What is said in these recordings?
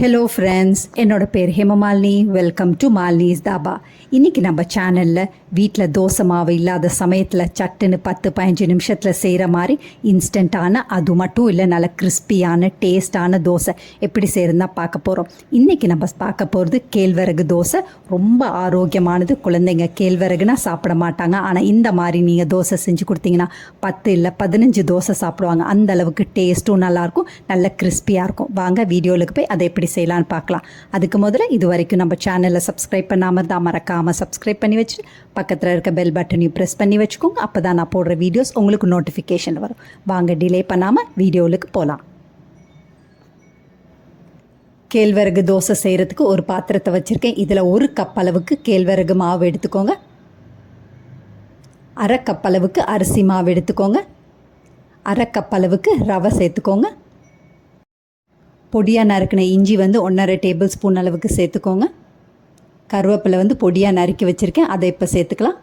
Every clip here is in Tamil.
ஹலோ ஃப்ரெண்ட்ஸ், என்னோட பேர் ஹேமமாலினி. Welcome to Malini's dhaba. இன்றைக்கி நம்ம சேனலில் வீட்டில் தோசை மாவு இல்லாத சமயத்தில் சட்டுன்னு 10-15 நிமிஷத்தில் செய்கிற மாதிரி இன்ஸ்டண்ட்டான, அது மட்டும் இல்லை நல்ல கிறிஸ்பியான டேஸ்டான தோசை எப்படி செய்கிறதுனா பார்க்க போகிறோம். இன்றைக்கி நம்ம பார்க்க போகிறது கேழ்வரகு தோசை. ரொம்ப ஆரோக்கியமானது. குழந்தைங்க கேழ்வரகுனா சாப்பிட மாட்டாங்க. ஆனால் இந்த மாதிரி நீங்கள் தோசை செஞ்சு கொடுத்தீங்கன்னா 10 இல்லை 15 தோசை சாப்பிடுவாங்க. அந்த அளவுக்கு டேஸ்ட்டும் நல்லாயிருக்கும், நல்ல கிறிஸ்பியாக இருக்கும். வாங்க வீடியோவுக்கு போய் அதை எப்படி செய்யலான்னு பார்க்கலாம். அதுக்கு முதல்ல இது வரைக்கும் நம்ம சேனலை சப்ஸ்கிரைப் பண்ணாமல் இருந்தால் மறக்காமல் சப்ஸ்கிரைப் பண்ணி வச்சு பக்கத்தில் இருக்க பெல் பட்டனையும் ப்ரெஸ் பண்ணி வச்சுக்கோங்க. அப்போ தான் நான் போடுற வீடியோஸ் உங்களுக்கு நோட்டிஃபிகேஷன் வரும். வாங்க டிலே பண்ணாமல் வீடியோவுக்கு போகலாம். கேழ்வரகு தோசை செய்கிறதுக்கு ஒரு பாத்திரத்தை வச்சுருக்கேன். இதில் 1 கப் அளவுக்கு கேழ்வரகு மாவு எடுத்துக்கோங்க. 1/2 கப் அளவுக்கு அரிசி மாவு எடுத்துக்கோங்க. 1/2 கப் அளவுக்கு ரவை சேர்த்துக்கோங்க. பொடியாக நறுக்கின இஞ்சி 1.5 டேபிள் ஸ்பூன் அளவுக்கு சேர்த்துக்கோங்க. கருவேப்பிலை பொடியாக நறுக்கி வச்சுருக்கேன், அதை இப்போ சேர்த்துக்கலாம்.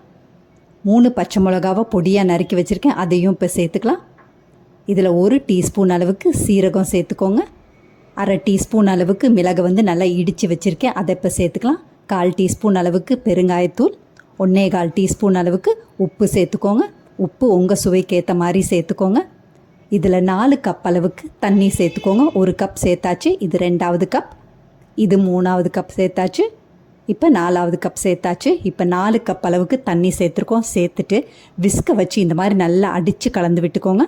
3 பச்சை மிளகாவை பொடியாக நறுக்கி வச்சுருக்கேன், அதையும் இப்போ சேர்த்துக்கலாம். இதில் 1 டீஸ்பூன் அளவுக்கு சீரகம் சேர்த்துக்கோங்க. 1/2 டீஸ்பூன் அளவுக்கு மிளகு நல்லா இடித்து வச்சுருக்கேன், அதை இப்போ சேர்த்துக்கலாம். 1/4 டீஸ்பூன் அளவுக்கு பெருங்காயத்தூள், 1/4 டீஸ்பூன் அளவுக்கு உப்பு சேர்த்துக்கோங்க. உப்பு உங்கள் சுவைக்கு ஏற்ற மாதிரி சேர்த்துக்கோங்க. இதில் 4 கப் அளவுக்கு தண்ணி சேர்த்துக்கோங்க. 1 கப் சேர்த்தாச்சு, இது 2வது கப், இது 3வது கப் சேர்த்தாச்சு, இப்போ 4வது கப் சேர்த்தாச்சு. இப்போ 4 கப் அளவுக்கு தண்ணி சேர்த்துருக்கோம். சேர்த்துட்டு விஸ்கை வச்சு இந்த மாதிரி நல்லா அடித்து கலந்து விட்டுக்கோங்க.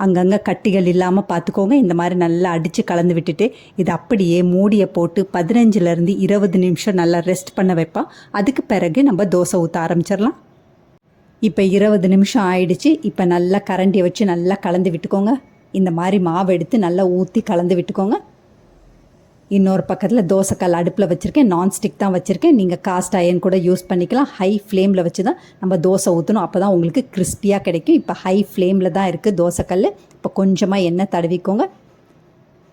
அங்கங்கே கட்டிகள் இல்லாமல் பார்த்துக்கோங்க. இந்த மாதிரி நல்லா அடித்து கலந்து விட்டுட்டு இது அப்படியே மூடியை போட்டு 15லேருந்து 20 நிமிஷம் நல்லா ரெஸ்ட் பண்ண வைப்போம். அதுக்கு பிறகு நம்ம தோசை ஊற்ற ஆரம்பிச்சிடலாம். இப்போ 20 நிமிஷம் ஆயிடுச்சு. இப்போ நல்லா கரண்டியை வச்சு நல்லா கலந்து விட்டுக்கோங்க. இந்த மாதிரி மாவு எடுத்து நல்லா ஊற்றி கலந்து விட்டுக்கோங்க. இன்னொரு பக்கத்தில் தோசைக்கல் அடுப்பில் வச்சுருக்கேன். நான்ஸ்டிக் தான் வச்சுருக்கேன். நீங்கள் காஸ்ட் அயன் கூட யூஸ் பண்ணிக்கலாம். ஹை ஃப்ளேமில் வச்சு தான் நம்ம தோசை ஊற்றணும், அப்போ தான் உங்களுக்கு கிறிஸ்பியாக கிடைக்கும். இப்போ ஹை ஃப்ளேமில் தான் இருக்குது தோசைக்கல். இப்போ கொஞ்சமாக எண்ணெய் தடவிக்கோங்க.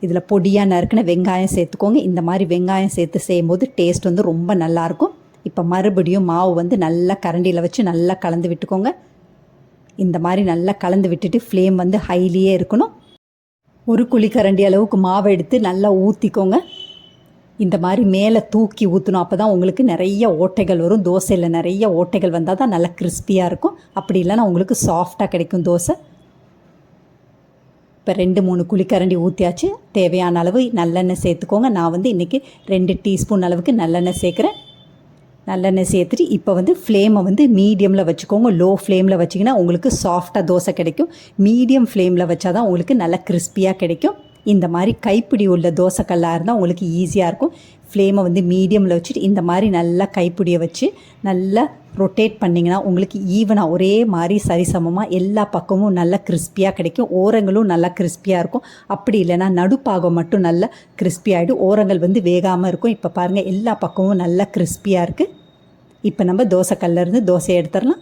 இதில் பொடியாக நறுக்கின வெங்காயம் சேர்த்துக்கோங்க. இந்த மாதிரி வெங்காயம் சேர்த்து செய்யும்போது டேஸ்ட் ரொம்ப நல்லாயிருக்கும். இப்போ மறுபடியும் மாவு நல்லா கரண்டியில் வச்சு நல்லா கலந்து விட்டுக்கோங்க. இந்த மாதிரி நல்லா கலந்து விட்டுட்டு ஃப்ளேம் ஹைலியே இருக்கணும். 1 குழிக்கரண்டி அளவுக்கு மாவு எடுத்து நல்லா ஊற்றிக்கோங்க. இந்த மாதிரி மேலே தூக்கி ஊற்றணும், அப்போ தான் உங்களுக்கு நிறைய ஓட்டைகள் வரும். தோசையில் நிறைய ஓட்டைகள் வந்தால் தான் நல்லா கிறிஸ்பியாக இருக்கும். அப்படி இல்லைன்னா உங்களுக்கு சாஃப்டாக கிடைக்கும் தோசை. இப்போ 2-3 குழிக்கரண்டி ஊற்றியாச்சு. தேவையான அளவு நல்லெண்ணெய் சேர்த்துக்கோங்க. நான் இன்றைக்கி 2 டீஸ்பூன் அளவுக்கு நல்லெண்ணெய் சேர்க்குறேன். நல்லெண்ணெய் சேர்த்துட்டு இப்போ ஃப்ளேமை மீடியமில் வச்சுக்கோங்க. லோ ஃப்ளேமில் வச்சிங்கன்னா உங்களுக்கு சாஃப்டாக தோசை கிடைக்கும். மீடியம் ஃப்ளேமில் வச்சா தான் உங்களுக்கு நல்லா கிறிஸ்பியாக கிடைக்கும். இந்த மாதிரி கைப்பிடி உள்ள தோசைக்கல்லாக இருந்தால் உங்களுக்கு ஈஸியாக இருக்கும். ஃப்ளேமை மீடியமில் வச்சுட்டு இந்த மாதிரி நல்லா கைப்பிடியை வச்சு நல்லா ரொட்டேட் பண்ணிங்கன்னா உங்களுக்கு ஈவனாக ஒரே மாதிரி சரிசமமாக எல்லா பக்கமும் நல்லா கிறிஸ்பியாக கிடைக்கும். ஓரங்களும் நல்லா கிறிஸ்பியாக இருக்கும். அப்படி இல்லைன்னா நடுப்பாகம் மட்டும் நல்லா கிறிஸ்பியாகிடும். ஓரங்கள் வேகாமல் இருக்கும். இப்போ பாருங்கள், எல்லா பக்கமும் நல்லா கிறிஸ்பியாக இருக்குது. இப்போ நம்ம தோசைக்கல்லேருந்து தோசையை எடுத்துடலாம்.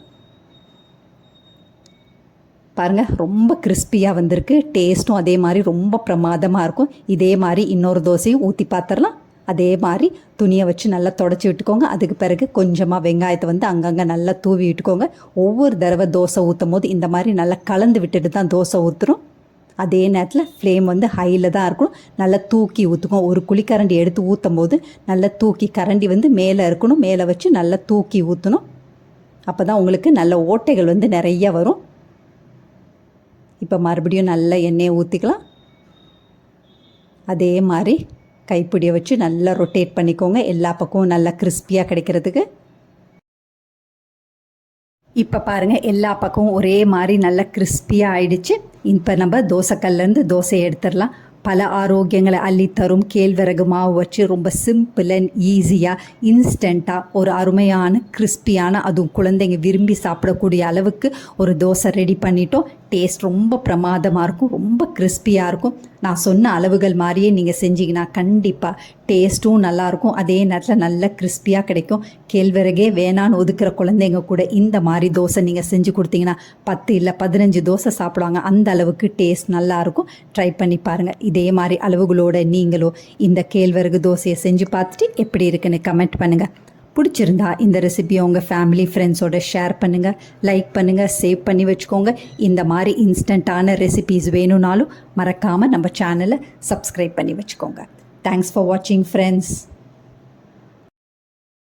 பாருங்கள், ரொம்ப கிறிஸ்பியாக வந்திருக்கு. டேஸ்ட்டும் அதே மாதிரி ரொம்ப பிரமாதமாக இருக்கும். இதே மாதிரி இன்னொரு தோசையும் ஊற்றி பார்த்துடலாம். அதே மாதிரி துணியை வச்சு நல்லா தொடச்சி விட்டுக்கோங்க. அதுக்கு பிறகு கொஞ்சமாக வெங்காயத்தை அங்கங்கே நல்லா தூவி விட்டுக்கோங்க. ஒவ்வொரு தடவை தோசை ஊற்றும் போது இந்த மாதிரி நல்லா கலந்து விட்டுட்டு தான் தோசை ஊற்றுறோம். அதே நேரத்தில் ஃப்ளேம் ஹையில் தான் இருக்கணும். நல்லா தூக்கி ஊற்றுக்கோங்க. 1 குழிக்கரண்டி எடுத்து ஊற்றும் போது நல்லா தூக்கி கரண்டி மேலே இருக்கணும். மேலே வச்சு நல்லா தூக்கி ஊற்றணும். அப்போ தான் உங்களுக்கு நல்ல ஓட்டைகள் நிறைய வரும். இப்போ மறுபடியும் நல்லா எண்ணெயை ஊற்றிக்கலாம். அதே மாதிரி கைப்பிடியை வச்சு நல்லா ரொட்டேட் பண்ணிக்கோங்க, எல்லா பக்கமும் நல்லா கிறிஸ்பியாக கிடைக்கிறதுக்கு. இப்போ பாருங்கள், எல்லா பக்கமும் ஒரே மாதிரி நல்லா கிறிஸ்பியாக ஆயிடுச்சு. இப்போ நம்ம தோசைக்கல்லேருந்து தோசையை எடுத்துடலாம். பல ஆரோக்கியங்களை அள்ளித்தரும் கேழ்வரகு மாவு வச்சு ரொம்ப சிம்பிள் அண்ட் ஈஸியாக இன்ஸ்டண்ட்டாக ஒரு அருமையான கிறிஸ்பியான, அதுவும் குழந்தைங்க விரும்பி சாப்பிடக்கூடிய அளவுக்கு ஒரு தோசை ரெடி பண்ணிட்டோம். டேஸ்ட் ரொம்ப பிரமாதமாக இருக்கும், ரொம்ப கிறிஸ்பியாக இருக்கும். நான் சொன்ன அளவுகள் மாதிரியே நீங்கள் செஞ்சிங்கன்னா கண்டிப்பாக டேஸ்ட்டும் நல்லாயிருக்கும். அதே நேரத்தில் நல்ல கிறிஸ்பியாக கிடைக்கும். கேழ்வரகே வேணான்னு ஒதுக்குற குழந்தைங்க கூட இந்த மாதிரி தோசை நீங்கள் செஞ்சு கொடுத்தீங்கன்னா 10 இல்லை 15 தோசை சாப்பிடுவாங்க. அந்த அளவுக்கு டேஸ்ட் நல்லாயிருக்கும். ட்ரை பண்ணி பாருங்கள். இதே மாதிரி அளவுகளோட நீங்களும் இந்த கேழ்வரகு தோசையை செஞ்சு பார்த்துட்டு எப்படி இருக்குன்னு கமெண்ட் பண்ணுங்கள். பிடிச்சிருந்தா இந்த ரெசிபியை உங்கள் ஃபேமிலி ஃப்ரெண்ட்ஸோட ஷேர் பண்ணுங்கள், லைக் பண்ணுங்கள், சேவ் பண்ணி வச்சுக்கோங்க. இந்த மாதிரி இன்ஸ்டண்ட்டான ரெசிபீஸ் வேணும்னாலும் மறக்காமல் நம்ம சேனலை சப்ஸ்கிரைப் பண்ணி வச்சுக்கோங்க. தேங்க்ஸ் ஃபார் வாட்சிங் ஃப்ரெண்ட்ஸ்.